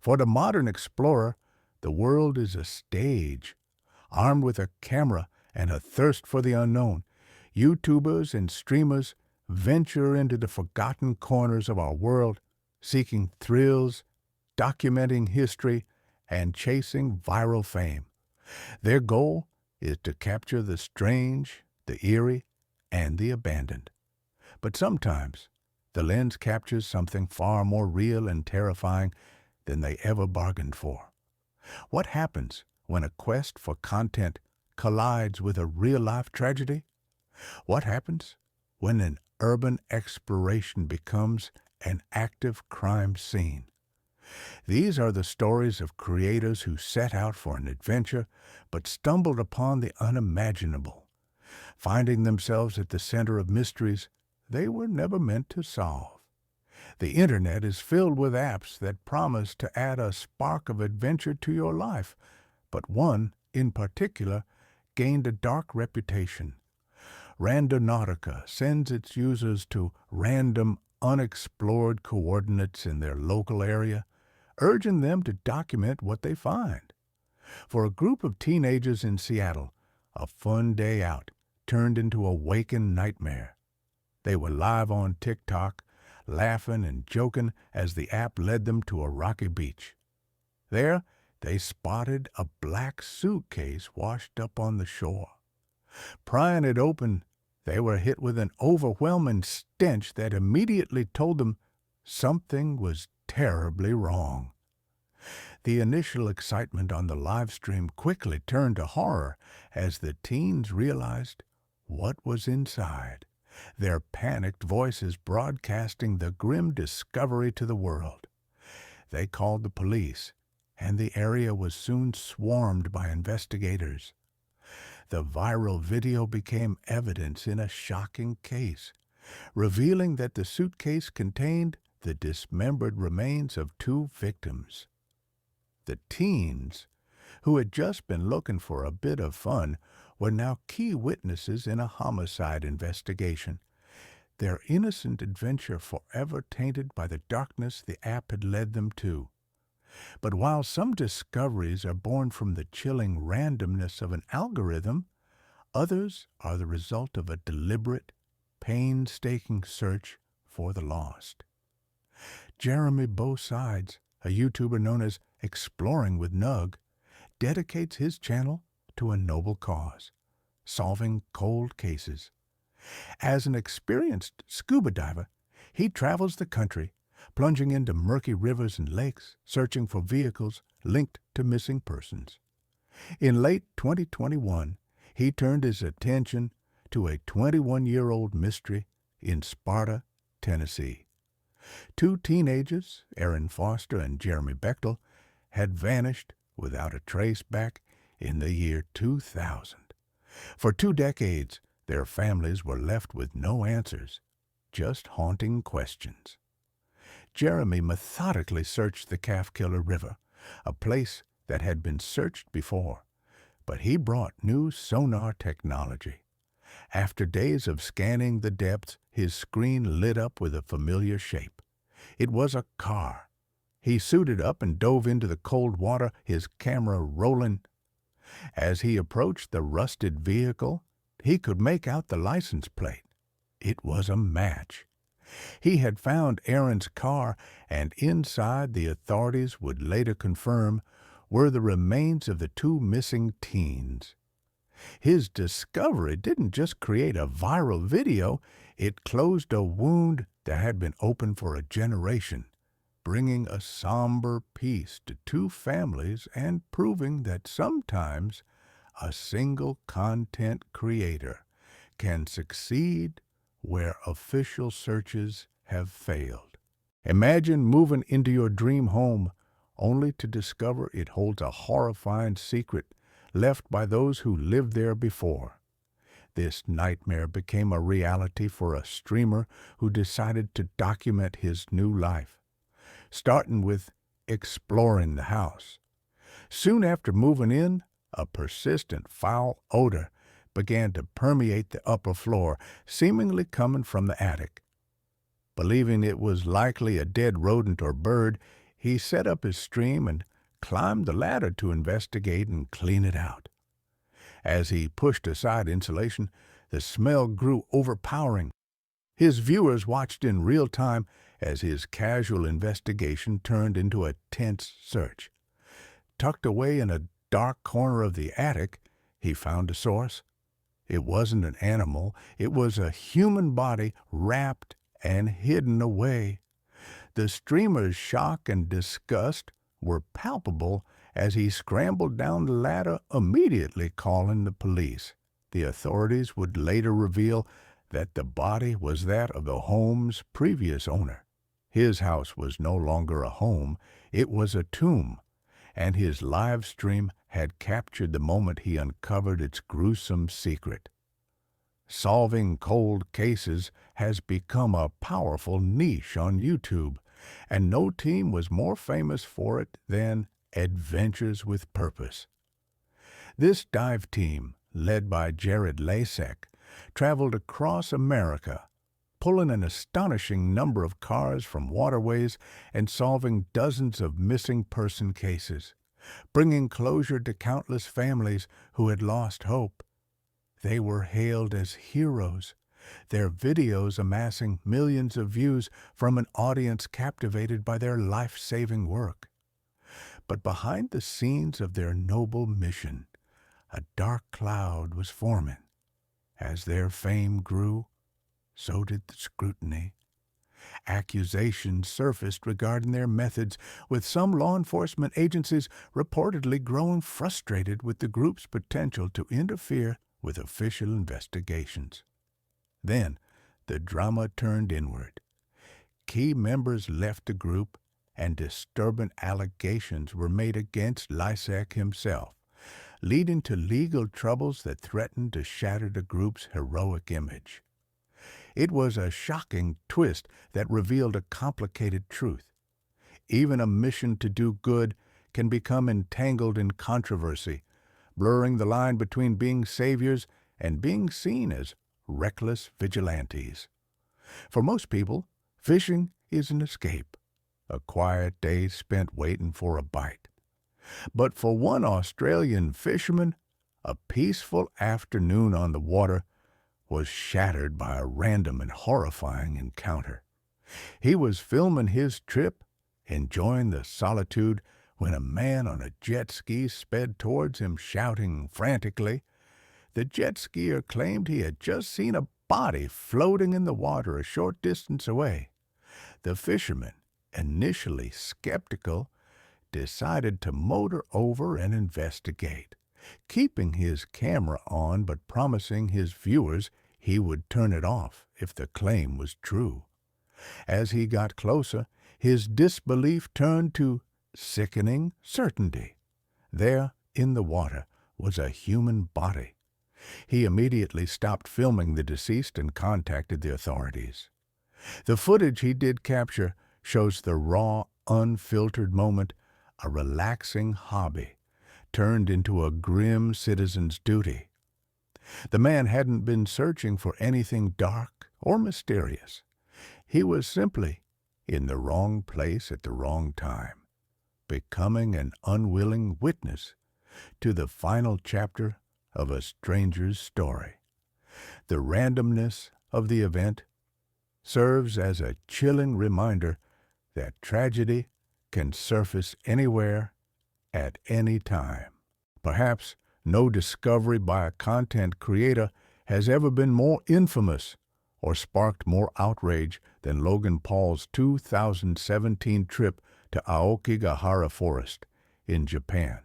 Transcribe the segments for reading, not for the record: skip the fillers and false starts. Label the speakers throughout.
Speaker 1: For the modern explorer, the world is a stage. Armed with a camera and a thirst for the unknown, YouTubers and streamers venture into the forgotten corners of our world, seeking thrills, documenting history, and chasing viral fame. Their goal is to capture the strange, the eerie, and the abandoned. But sometimes, the lens captures something far more real and terrifying than they ever bargained for. What happens when a quest for content collides with a real-life tragedy? What happens when an urban exploration becomes an active crime scene? These are the stories of creators who set out for an adventure but stumbled upon the unimaginable, finding themselves at the center of mysteries they were never meant to solve. The internet is filled with apps that promise to add a spark of adventure to your life, but one, in particular, gained a dark reputation. Randonautica sends its users to random, unexplored coordinates in their local area, urging them to document what they find. For a group of teenagers in Seattle, a fun day out turned into a waking nightmare. They were live on TikTok, laughing and joking as the app led them to a rocky beach. There, they spotted a black suitcase washed up on the shore. Prying it open, they were hit with an overwhelming stench that immediately told them something was terribly wrong. The initial excitement on the live stream quickly turned to horror as the teens realized what was inside, their panicked voices broadcasting the grim discovery to the world. They called the police, and the area was soon swarmed by investigators. The viral video became evidence in a shocking case, revealing that the suitcase contained the dismembered remains of two victims. The teens, who had just been looking for a bit of fun, were now key witnesses in a homicide investigation, their innocent adventure forever tainted by the darkness the app had led them to. But while some discoveries are born from the chilling randomness of an algorithm, others are the result of a deliberate, painstaking search for the lost. Jeremy Bosides, a YouTuber known as Exploring with Nug, dedicates his channel to a noble cause, solving cold cases. As an experienced scuba diver, he travels the country, plunging into murky rivers and lakes, searching for vehicles linked to missing persons. In late 2021, he turned his attention to a 21-year-old mystery in Sparta, Tennessee. Two teenagers, Aaron Foster and Jeremy Bechtel, had vanished without a trace back in the year 2000. For 2 decades, their families were left with no answers, just haunting questions. Jeremy methodically searched the Calfkiller River, a place that had been searched before, but he brought new sonar technology. After days of scanning the depths, his screen lit up with a familiar shape. It was a car. He suited up and dove into the cold water, his camera rolling. As he approached the rusted vehicle, he could make out the license plate. It was a match. He had found Aaron's car, and inside, the authorities would later confirm, were the remains of the two missing teens. His discovery didn't just create a viral video, it closed a wound that had been open for a generation, bringing a somber peace to two families and proving that sometimes a single content creator can succeed where official searches have failed. Imagine moving into your dream home only to discover it holds a horrifying secret left by those who lived there before. This nightmare became a reality for a streamer who decided to document his new life, starting with exploring the house. Soon after moving in, a persistent foul odor began to permeate the upper floor, seemingly coming from the attic. Believing it was likely a dead rodent or bird, he set up his stream and climbed the ladder to investigate and clean it out. As he pushed aside insulation, the smell grew overpowering. His viewers watched in real time as his casual investigation turned into a tense search. Tucked away in a dark corner of the attic, he found a source. It wasn't an animal, it was a human body wrapped and hidden away. The streamer's shock and disgust were palpable as he scrambled down the ladder, immediately calling the police. The authorities would later reveal that the body was that of the home's previous owner. His house was no longer a home, it was a tomb, and his live stream had captured the moment he uncovered its gruesome secret. Solving cold cases has become a powerful niche on YouTube, and no team was more famous for it than Adventures with Purpose. This dive team, led by Jared Lasek, traveled across America, pulling an astonishing number of cars from waterways and solving dozens of missing person cases, bringing closure to countless families who had lost hope. They were hailed as heroes, their videos amassing millions of views from an audience captivated by their life-saving work. But behind the scenes of their noble mission, a dark cloud was forming. As their fame grew, so did the scrutiny. Accusations surfaced regarding their methods, with some law enforcement agencies reportedly growing frustrated with the group's potential to interfere with official investigations. Then, the drama turned inward. Key members left the group, and disturbing allegations were made against Lysak himself, leading to legal troubles that threatened to shatter the group's heroic image. It was a shocking twist that revealed a complicated truth. Even a mission to do good can become entangled in controversy, blurring the line between being saviors and being seen as reckless vigilantes. For most people, fishing is an escape, a quiet day spent waiting for a bite. But for one Australian fisherman, a peaceful afternoon on the water was shattered by a random and horrifying encounter. He was filming his trip, enjoying the solitude, when a man on a jet ski sped towards him, shouting frantically. The jet skier claimed he had just seen a body floating in the water a short distance away. The fisherman, initially skeptical, decided to motor over and investigate, keeping his camera on but promising his viewers he would turn it off if the claim was true. As he got closer, his disbelief turned to sickening certainty. There, in the water, was a human body. He immediately stopped filming the deceased and contacted the authorities. The footage he did capture shows the raw, unfiltered moment, a relaxing hobby, turned into a grim citizen's duty. The man hadn't been searching for anything dark or mysterious. He was simply in the wrong place at the wrong time, becoming an unwilling witness to the final chapter of a stranger's story. The randomness of the event serves as a chilling reminder that tragedy can surface anywhere at any time. Perhaps no discovery by a content creator has ever been more infamous or sparked more outrage than Logan Paul's 2017 trip to Aokigahara Forest in Japan.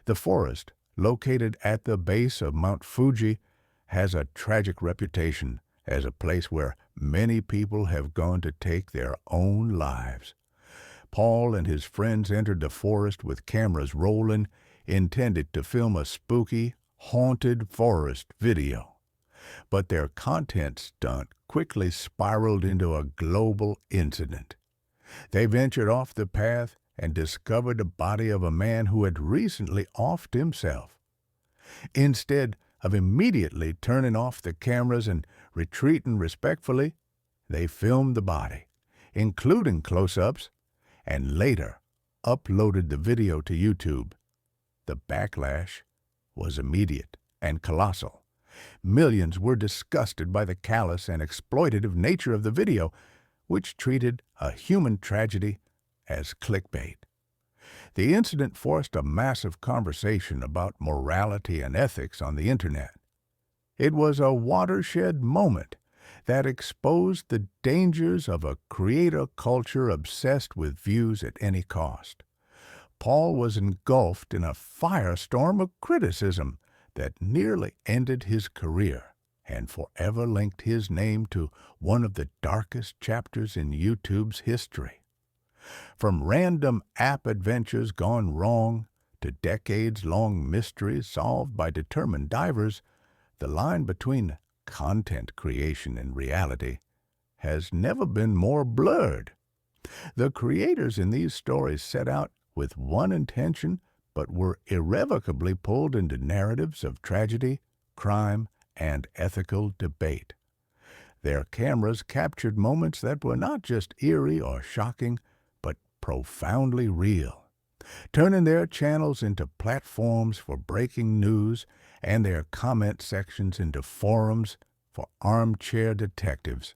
Speaker 1: The forest, located at the base of Mount Fuji, has a tragic reputation as a place where many people have gone to take their own lives. Paul and his friends entered the forest with cameras rolling, intended to film a spooky, haunted forest video. But their content stunt quickly spiraled into a global incident. They ventured off the path and discovered the body of a man who had recently offed himself. Instead of immediately turning off the cameras and retreating respectfully, they filmed the body, including close-ups, and later uploaded the video to YouTube. The backlash was immediate and colossal. Millions were disgusted by the callous and exploitative nature of the video, which treated a human tragedy as clickbait. The incident forced a massive conversation about morality and ethics on the Internet. It was a watershed moment that exposed the dangers of a creator culture obsessed with views at any cost. Paul was engulfed in a firestorm of criticism that nearly ended his career and forever linked his name to one of the darkest chapters in YouTube's history. From random app adventures gone wrong to decades-long mysteries solved by determined divers, the line between content creation and reality has never been more blurred. The creators in these stories set out with one intention, but were irrevocably pulled into narratives of tragedy, crime, and ethical debate. Their cameras captured moments that were not just eerie or shocking, but profoundly real, turning their channels into platforms for breaking news and their comment sections into forums for armchair detectives.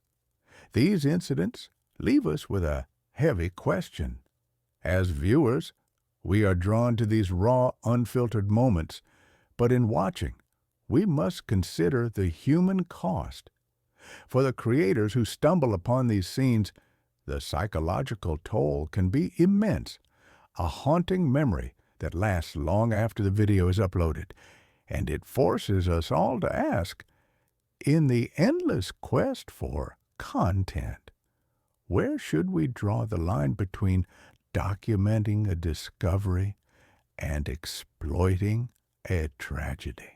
Speaker 1: These incidents leave us with a heavy question. As viewers, we are drawn to these raw, unfiltered moments, but in watching, we must consider the human cost. For the creators who stumble upon these scenes, the psychological toll can be immense, a haunting memory that lasts long after the video is uploaded, and it forces us all to ask, in the endless quest for content, where should we draw the line between documenting a discovery and exploiting a tragedy?